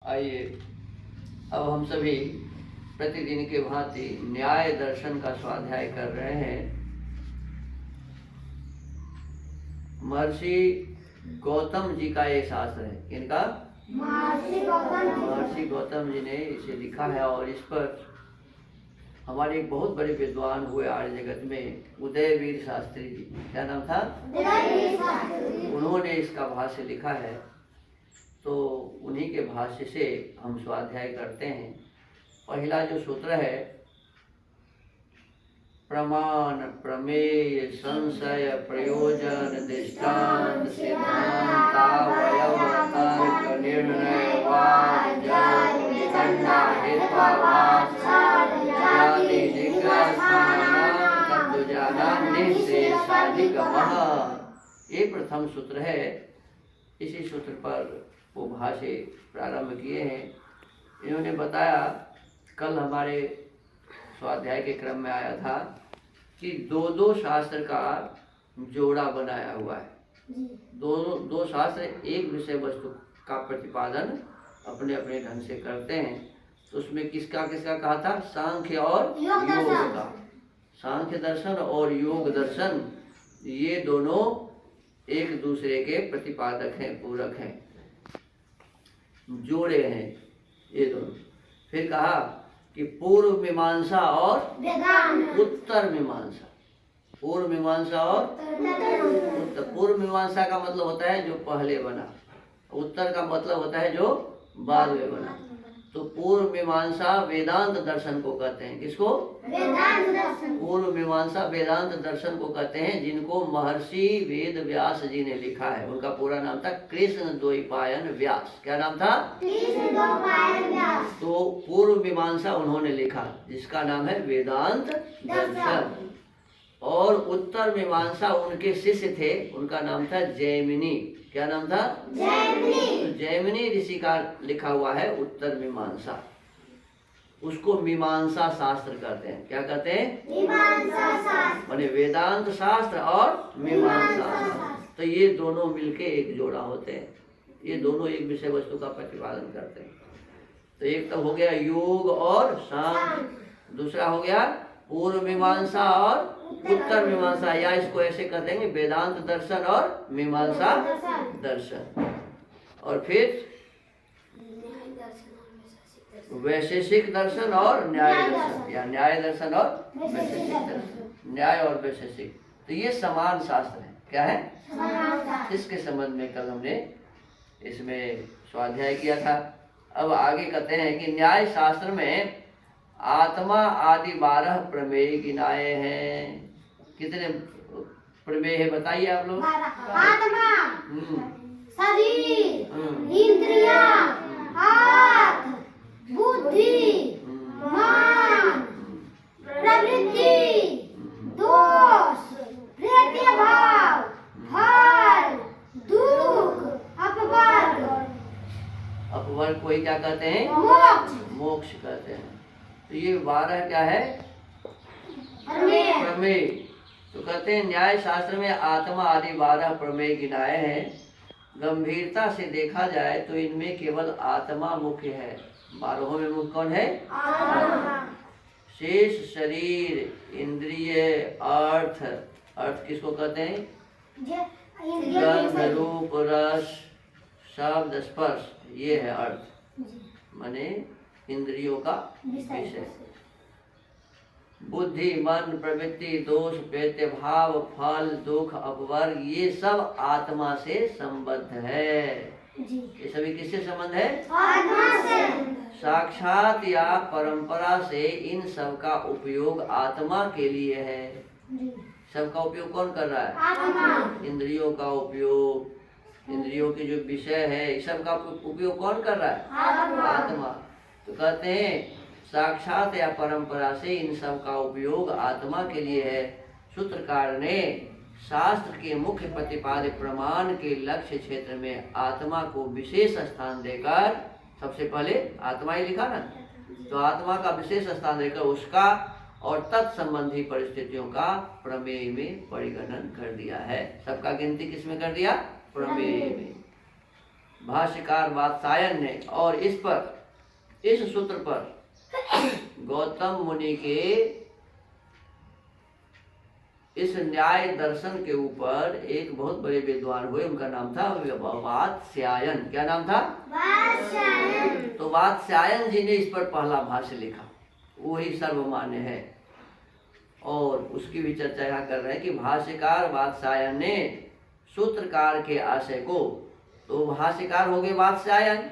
आइए अब हम सभी प्रतिदिन के भांति न्याय दर्शन का स्वाध्याय कर रहे हैं। महर्षि गौतम जी का ये शास्त्र है। इनका महर्षि गौतम जी ने इसे लिखा है और इस पर हमारे एक बहुत बड़े विद्वान हुए आर्य जगत में उदयवीर शास्त्री जी, क्या नाम था? उन्होंने इसका भाष्य लिखा है। तो उन्हीं के भाष्य से हम स्वाध्याय करते हैं। पहला जो सूत्र है, प्रमाण प्रमेय संशय प्रयोजन दृष्टांत सिद्धांत अवयव तर्क निर्णय वाद जन वितंडा हेत्वावाद जाति जिज्ञासा तत्वज्ञान निश्चयाधिगमः, ये प्रथम सूत्र है। इसी सूत्र पर वो भाष्य प्रारंभ किए हैं। इन्होंने बताया, कल हमारे स्वाध्याय के क्रम में आया था कि दो शास्त्र का जोड़ा बनाया हुआ है। दो शास्त्र एक विषय वस्तु का प्रतिपादन अपने अपने ढंग से करते हैं। तो उसमें किसका किसका कहा था? सांख्य और योग का। सांख्य दर्शन और योग दर्शन ये दोनों एक दूसरे के प्रतिपादक हैं, पूरक हैं, जोड़े हैं ये दोनों। फिर कहा कि पूर्व मीमांसा और उत्तर मीमांसा। पूर्व मीमांसा और उत्तर। पूर्व मीमांसा का मतलब होता है जो पहले बना, उत्तर का मतलब होता है जो बाद में बना। तो पूर्व मीमांसा वेदांत दर्शन को कहते हैं। किसको? वेदांत दर्शन। पूर्व मीमांसा वेदांत दर्शन को कहते हैं, जिनको महर्षि वेद व्यास जी ने लिखा है। उनका पूरा नाम था कृष्ण द्वैपायन व्यास। क्या नाम था? कृष्ण द्वैपायन व्यास। तो पूर्व मीमांसा उन्होंने लिखा, जिसका नाम है वेदांत दर्शन। और उत्तर मीमांसा उनके शिष्य थे, उनका नाम था जैमिनी। क्या नाम था? जैमिनी। तो जैमिनी ऋषि का लिखा हुआ है उत्तर मीमांसा। उसको मीमांसा शास्त्र कहते हैं। क्या कहते हैं? मीमांसा शास्त्र। माने वेदांत शास्त्र और मीमांसा शास्त्र। तो ये दोनों मिलके एक जोड़ा होते हैं। ये दोनों एक विषय वस्तु का प्रतिपादन करते हैं। तो एक तो हो गया योग और सांख्य, दूसरा हो गया पूर्व मीमांसा और उत्तर मीमांसा, या इसको ऐसे कर देंगे वेदांत दर्शन और मीमांसा दर्शन। और फिर वैशेषिक दर्शन और न्याय दर्शन, या न्याय दर्शन और वैशेषिक दर्शन। न्याय और वैशेषिक तो ये समान शास्त्र है। क्या है? इसके संबंध में कल हमने इसमें स्वाध्याय किया था। अब आगे कहते हैं कि न्याय शास्त्र में आत्मा आदि 12 प्रमेय गिनाए हैं। कितने प्रमेय है बताइए आप लोग? आत्मा, शरीर, इंद्रियां, हाथ, बुद्धि, मन, प्रवृत्ति, दोष, प्रत्यभाव, फल, दुख, अपवर्ग। अपवर्ग को ही क्या कहते हैं? मोक्ष कहते हैं। तो ये 12 क्या है? प्रमेय। तो कहते हैं न्याय शास्त्र में आत्मा आदि 12 प्रमेय गिनाए हैं। गंभीरता से देखा जाए तो इनमें केवल आत्मा मुख्य है। 12 में मुख्य कौन है? शेष शरीर, इंद्रिय, अर्थ। अर्थ किसको कहते हैं? गंध, रूप, रस, शब्द, स्पर्श, ये है अर्थ, माने इंद्रियों का विषय। बुद्धि, मन, प्रवृत्ति, दोष, प्रत्यभाव, फल, दुख, अपवर्ग, ये सब आत्मा से संबद्ध है। ये सभी किससे संबंध है? आत्मा से। साक्षात या परंपरा से इन सब का उपयोग आत्मा के लिए है। सबका उपयोग कौन कर रहा है? आत्मा। इंद्रियों का उपयोग, इंद्रियों के जो विषय है, इस सब का उपयोग कौन कर रहा है? आत्मा। तो कहते हैं साक्षात या परंपरा से इन सब का उपयोग आत्मा के लिए है। सूत्रकार ने शास्त्र के मुख्य प्रतिपाद्य प्रमाण के लक्ष्य क्षेत्र में आत्मा को विशेष स्थान देकर, सबसे पहले आत्मा ही लिखा ना, तो आत्मा का विशेष स्थान देकर उसका और तत्संबंधी परिस्थितियों का प्रमेय में परिगणन कर दिया है। सबका गिनती किसमें कर दिया? प्रमेय में। भाष्यकार वात्सायन ने, और इस सूत्र पर गौतम मुनि के इस न्याय दर्शन के ऊपर एक बहुत बड़े विद्वान हुए, उनका नाम था वात्स्यायन। क्या नाम था? वात्स्यायन। तो वात्स्यायन जी ने इस पर पहला भाष्य लिखा, वही सर्वमान्य है। और उसकी भी चर्चा यहाँ कर रहे हैं कि भाष्यकार वात्स्यायन ने सूत्रकार के आशय को, तो भाष्यकार हो गए वात्स्यायन,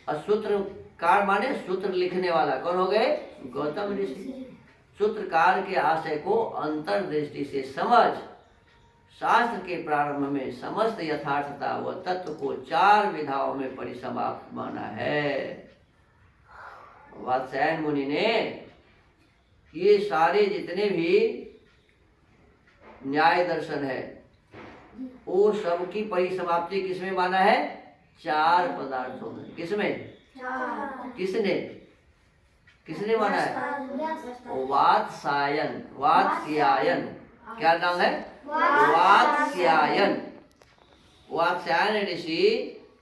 और सूत्रकार माने सूत्र लिखने वाला कौन हो गए? गौतम ऋषि। सूत्रकार के आशय को अंतर्दृष्टि से समझ शास्त्र के प्रारंभ में समस्त यथार्थता व तत्व को 4 विधाओं में परिसमाप्त माना है। वात्स्यायन मुनि ने ये सारे जितने भी न्याय दर्शन है वो सबकी परिसमाप्ति किसमें माना है? 4 पदार्थों में। किसमें? किसने माना है? वात्स्यायन। क्या नाम है? वात्स्यायन ऋषि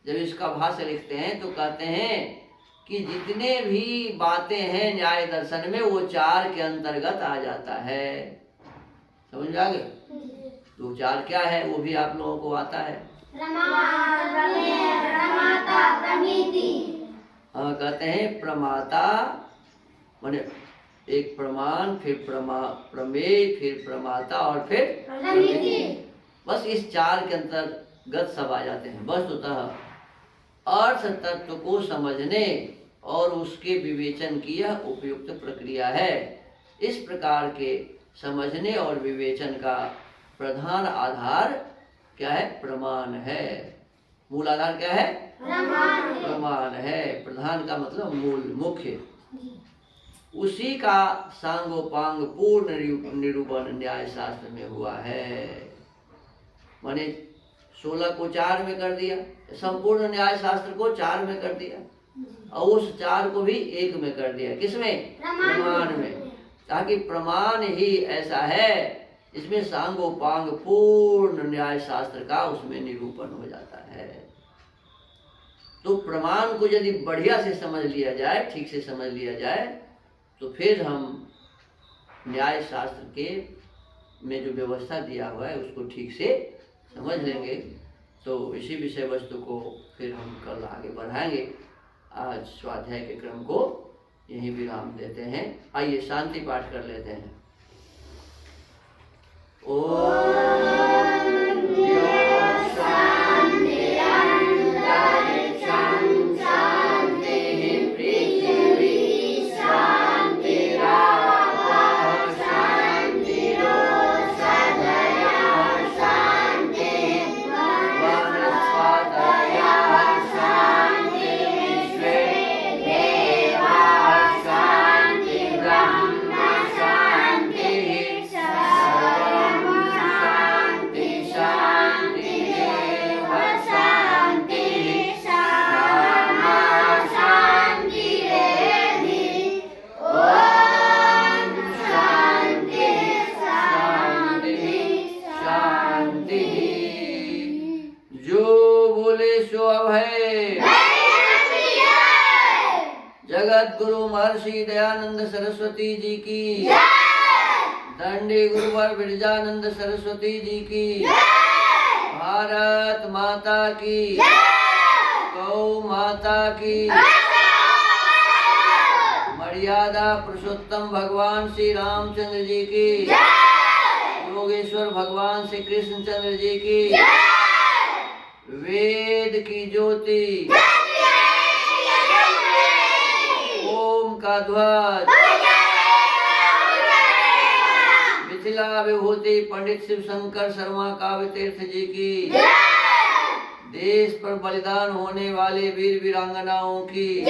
जब इसका भाष्य लिखते हैं तो कहते हैं कि जितने भी बातें हैं न्याय दर्शन में वो 4 के अंतर्गत आ जाता है। समझ आ गए? तो 4 क्या है वो भी आप लोगों को आता है। हाँ, कहते हैं प्रमाता माने एक प्रमाण, फिर प्रमेय, फिर प्रमाता और फिर प्रमिति। बस इस 4 के अंतर्गत सब आ जाते हैं। वस्तुतः अर्थ तत्व को समझने और उसके विवेचन की यह उपयुक्त प्रक्रिया है। इस प्रकार के समझने और विवेचन का प्रधान आधार क्या है? प्रमाण है। मूल आधार क्या है? प्रमाण है। प्रधान का मतलब मूल, मुख्य। उसी का सांगोपांग पूर्ण निरूपण न्याय शास्त्र में हुआ है। माने 16 को 4 में कर दिया, संपूर्ण न्याय शास्त्र को 4 में कर दिया, और उस 4 को भी 1 में कर दिया। किसमें? प्रमाण में। ताकि प्रमाण ही ऐसा है इसमें सांगोपांग पूर्ण न्याय शास्त्र का उसमें निरूपण हो जाता है। तो प्रमाण को यदि बढ़िया से समझ लिया जाए, ठीक से समझ लिया जाए, तो फिर हम न्याय शास्त्र के में जो व्यवस्था दिया हुआ है उसको ठीक से समझ लेंगे। तो इसी विषय वस्तु को फिर हम कल आगे बढ़ाएंगे। आज स्वाध्याय के क्रम को यहीं विराम देते हैं। आइए शांति पाठ कर लेते हैं। जगत गुरु महर्षि दयानंद सरस्वती जी की, दंडी गुरुवर बिरजानंद सरस्वती जी की, भारत माता की, गौ माता की, मर्यादा पुरुषोत्तम भगवान श्री रामचंद्र जी की, योगेश्वर भगवान श्री कृष्णचंद्र जी की, वेद की ज्योति, ओम का ध्वज, मिथिला विभूति पंडित शिव शंकर शर्मा काव्य तीर्थ जी की, देश पर बलिदान होने वाले वीर वीरांगनाओं की,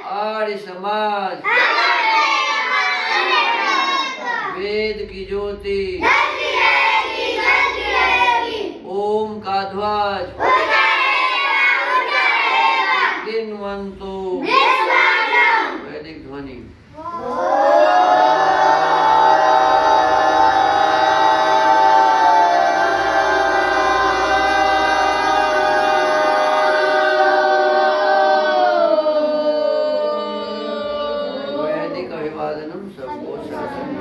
आर्य समाज, वेद की ज्योति, ओम का ध्वज, दिनवंतु, वैदिक ध्वनि। अभिवादनम सबको शासन